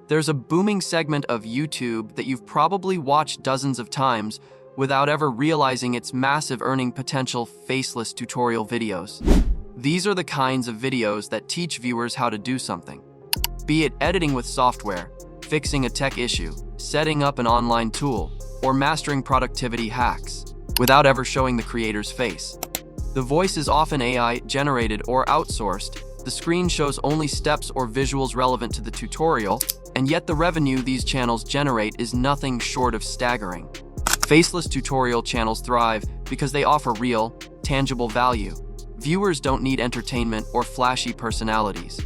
There's a booming segment of YouTube that you've probably watched dozens of times without ever realizing its massive earning potential: faceless tutorial videos. These are the kinds of videos that teach viewers how to do something. Be it editing with software, fixing a tech issue, setting up an online tool, or mastering productivity hacks, without ever showing the creator's face. The voice is often AI-generated or outsourced. The screen shows only steps or visuals relevant to the tutorial, and yet the revenue these channels generate is nothing short of staggering. Faceless tutorial channels thrive because they offer real, tangible value. Viewers don't need entertainment or flashy personalities.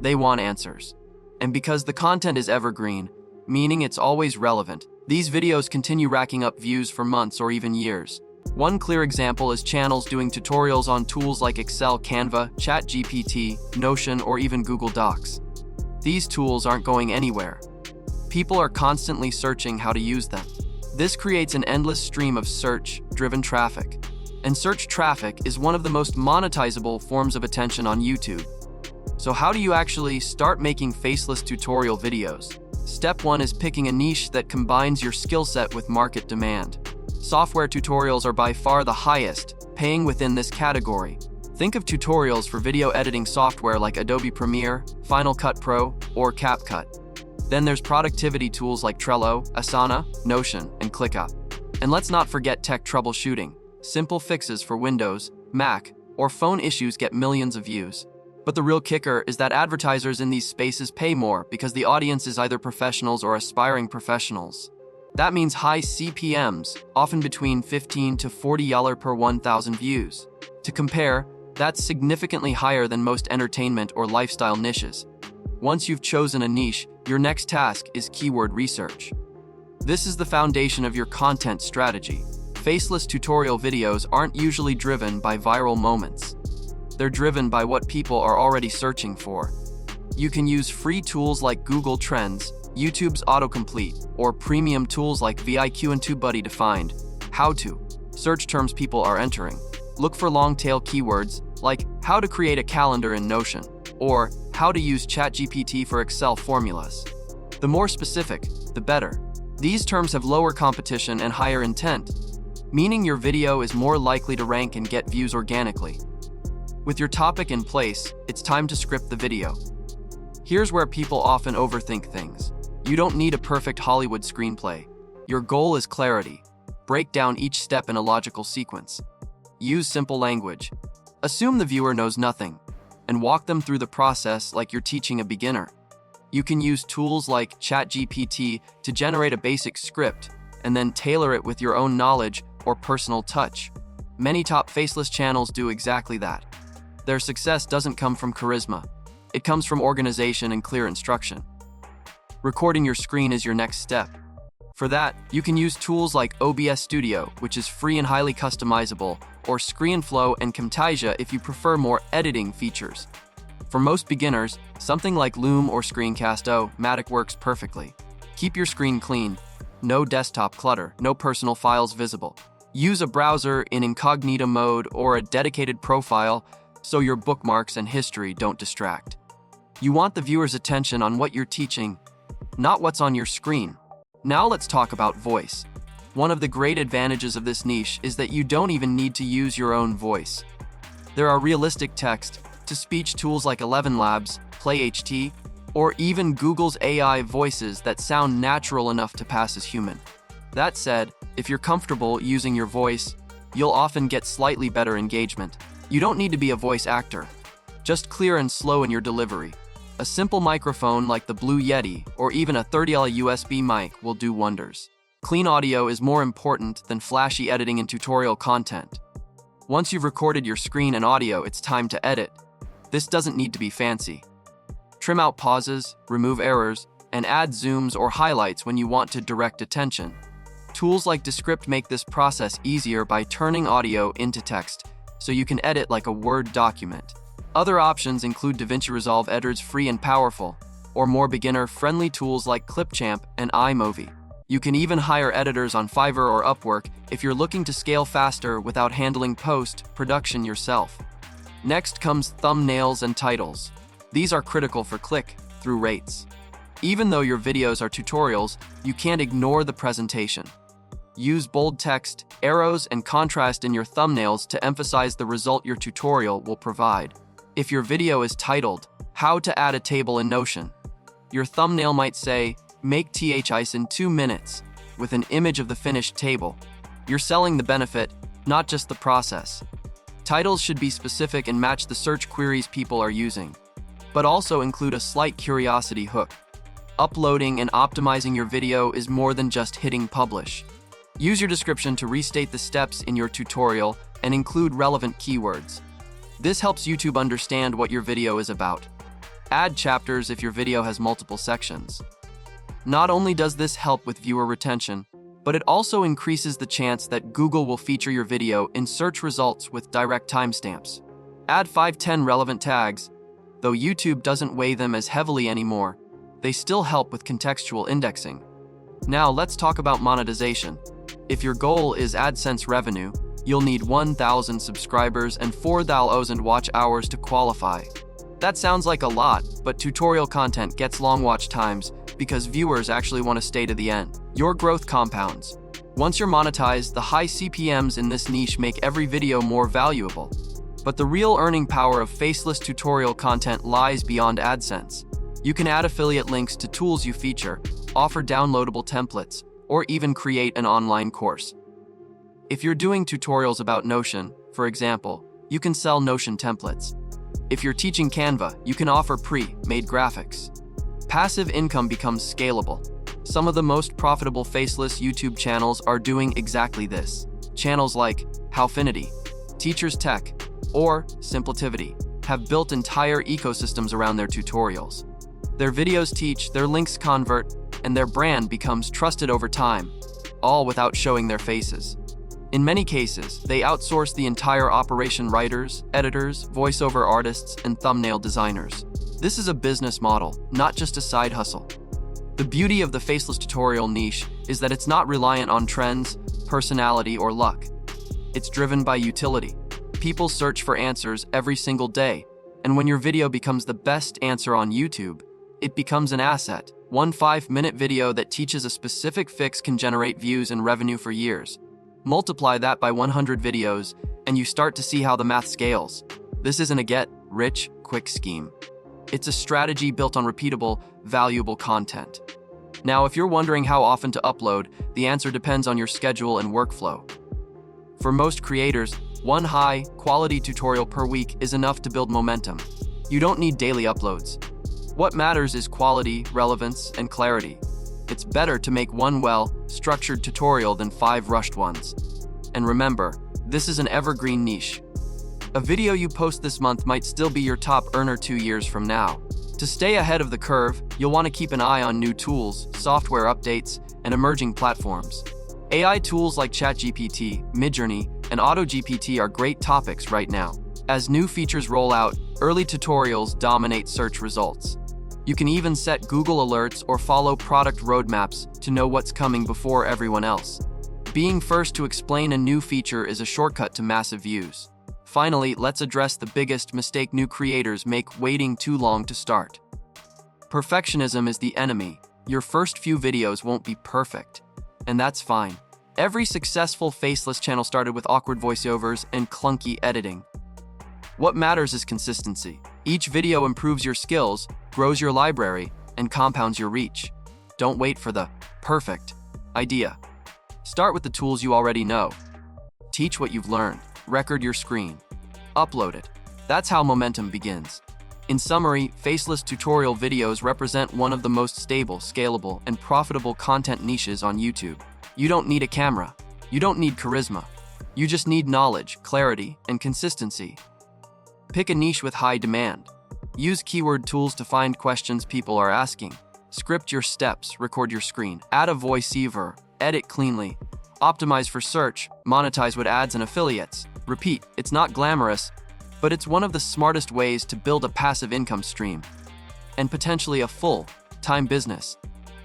They want answers. And because the content is evergreen, meaning it's always relevant, these videos continue racking up views for months or even years. One clear example is channels doing tutorials on tools like Excel, Canva, ChatGPT, Notion, or even Google Docs. These tools aren't going anywhere. People are constantly searching how to use them. This creates an endless stream of search-driven traffic. And search traffic is one of the most monetizable forms of attention on YouTube. So how do you actually start making faceless tutorial videos? Step 1 is picking a niche that combines your skill set with market demand. Software tutorials are by far the highest, paying within this category. Think of tutorials for video editing software like Adobe Premiere, Final Cut Pro, or CapCut. Then there's productivity tools like Trello, Asana, Notion, and ClickUp. And let's not forget tech troubleshooting. Simple fixes for Windows, Mac, or phone issues get millions of views. But the real kicker is that advertisers in these spaces pay more because the audience is either professionals or aspiring professionals. That means high CPMs, often between $15 to $40 per 1,000 views. To compare, that's significantly higher than most entertainment or lifestyle niches. Once you've chosen a niche, your next task is keyword research. This is the foundation of your content strategy. Faceless tutorial videos aren't usually driven by viral moments. They're driven by what people are already searching for. You can use free tools like Google Trends, YouTube's autocomplete, or premium tools like VIQ and TubeBuddy to find how-to search terms people are entering. Look for long-tail keywords like how to create a calendar in Notion or how to use ChatGPT for Excel formulas. The more specific, the better. These terms have lower competition and higher intent, meaning your video is more likely to rank and get views organically. With your topic in place, it's time to script the video. Here's where people often overthink things. You don't need a perfect Hollywood screenplay. Your goal is clarity. Break down each step in a logical sequence. Use simple language. Assume the viewer knows nothing, and walk them through the process like you're teaching a beginner. You can use tools like ChatGPT to generate a basic script, and then tailor it with your own knowledge or personal touch. Many top faceless channels do exactly that. Their success doesn't come from charisma. It comes from organization and clear instruction. Recording your screen is your next step. For that, you can use tools like OBS Studio, which is free and highly customizable, or ScreenFlow and Camtasia if you prefer more editing features. For most beginners, something like Loom or Screencast-O-Matic works perfectly. Keep your screen clean. No desktop clutter, no personal files visible. Use a browser in incognito mode or a dedicated profile so your bookmarks and history don't distract. You want the viewer's attention on what you're teaching, not what's on your screen. Now let's talk about voice. One of the great advantages of this niche is that you don't even need to use your own voice. There are realistic text-to-speech tools like 11 Labs, PlayHT, or even Google's AI voices that sound natural enough to pass as human. That said, if you're comfortable using your voice, you'll often get slightly better engagement. You don't need to be a voice actor. Just clear and slow in your delivery. A simple microphone like the Blue Yeti or even a 30L USB mic will do wonders. Clean audio is more important than flashy editing and tutorial content. Once you've recorded your screen and audio, it's time to edit. This doesn't need to be fancy. Trim out pauses, remove errors, and add zooms or highlights when you want to direct attention. Tools like Descript make this process easier by turning audio into text, so you can edit like a Word document. Other options include DaVinci Resolve editors, free and powerful, or more beginner-friendly tools like Clipchamp and iMovie. You can even hire editors on Fiverr or Upwork if you're looking to scale faster without handling post-production yourself. Next comes thumbnails and titles. These are critical for click-through rates. Even though your videos are tutorials, you can't ignore the presentation. Use bold text, arrows, and contrast in your thumbnails to emphasize the result your tutorial will provide. If your video is titled, "How to Add a Table in Notion," your thumbnail might say, "Make THICE in 2 minutes," with an image of the finished table. You're selling the benefit, not just the process. Titles should be specific and match the search queries people are using, but also include a slight curiosity hook. Uploading and optimizing your video is more than just hitting publish. Use your description to restate the steps in your tutorial and include relevant keywords. This helps YouTube understand what your video is about. Add chapters if your video has multiple sections. Not only does this help with viewer retention, but it also increases the chance that Google will feature your video in search results with direct timestamps. Add 5-10 relevant tags. Though YouTube doesn't weigh them as heavily anymore, they still help with contextual indexing. Now let's talk about monetization. If your goal is AdSense revenue, you'll need 1,000 subscribers and 4,000 watch hours to qualify. That sounds like a lot, but tutorial content gets long watch times because viewers actually want to stay to the end. Your growth compounds. Once you're monetized, the high CPMs in this niche make every video more valuable. But the real earning power of faceless tutorial content lies beyond AdSense. You can add affiliate links to tools you feature, offer downloadable templates, or even create an online course. If you're doing tutorials about Notion, for example, you can sell Notion templates. If you're teaching Canva, you can offer pre-made graphics. Passive income becomes scalable. Some of the most profitable faceless YouTube channels are doing exactly this. Channels like Howfinity, Teachers Tech, or Simplitivity have built entire ecosystems around their tutorials. Their videos teach, their links convert, and their brand becomes trusted over time, all without showing their faces. In many cases, they outsource the entire operation: writers, editors, voiceover artists, and thumbnail designers. This is a business model, not just a side hustle. The beauty of the faceless tutorial niche is that it's not reliant on trends, personality, or luck. It's driven by utility. People search for answers every single day, and when your video becomes the best answer on YouTube, it becomes an asset. One 5-minute video that teaches a specific fix can generate views and revenue for years. Multiply that by 100 videos, and you start to see how the math scales. This isn't a get-rich-quick scheme. It's a strategy built on repeatable, valuable content. Now, if you're wondering how often to upload, the answer depends on your schedule and workflow. For most creators, one high-quality tutorial per week is enough to build momentum. You don't need daily uploads. What matters is quality, relevance, and clarity. It's better to make one well-structured tutorial than 5 rushed ones. And remember, this is an evergreen niche. A video you post this month might still be your top earner 2 years from now. To stay ahead of the curve, you'll want to keep an eye on new tools, software updates, and emerging platforms. AI tools like ChatGPT, Midjourney, and AutoGPT are great topics right now. As new features roll out, early tutorials dominate search results. You can even set Google alerts or follow product roadmaps to know what's coming before everyone else. Being first to explain a new feature is a shortcut to massive views. Finally, let's address the biggest mistake new creators make: waiting too long to start. Perfectionism is the enemy. Your first few videos won't be perfect, and that's fine. Every successful faceless channel started with awkward voiceovers and clunky editing. What matters is consistency. Each video improves your skills, grows your library, and compounds your reach. Don't wait for the perfect idea. Start with the tools you already know. Teach what you've learned. Record your screen. Upload it. That's how momentum begins. In summary, faceless tutorial videos represent one of the most stable, scalable, and profitable content niches on YouTube. You don't need a camera. You don't need charisma. You just need knowledge, clarity, and consistency. Pick a niche with high demand. Use keyword tools to find questions people are asking. Script your steps, record your screen, add a voiceover, edit cleanly, optimize for search, monetize with ads and affiliates. Repeat, it's not glamorous, but it's one of the smartest ways to build a passive income stream and potentially a full-time business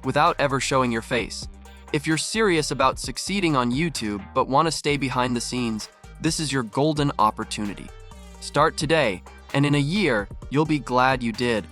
without ever showing your face. If you're serious about succeeding on YouTube but want to stay behind the scenes, this is your golden opportunity. Start today, and in a year, you'll be glad you did.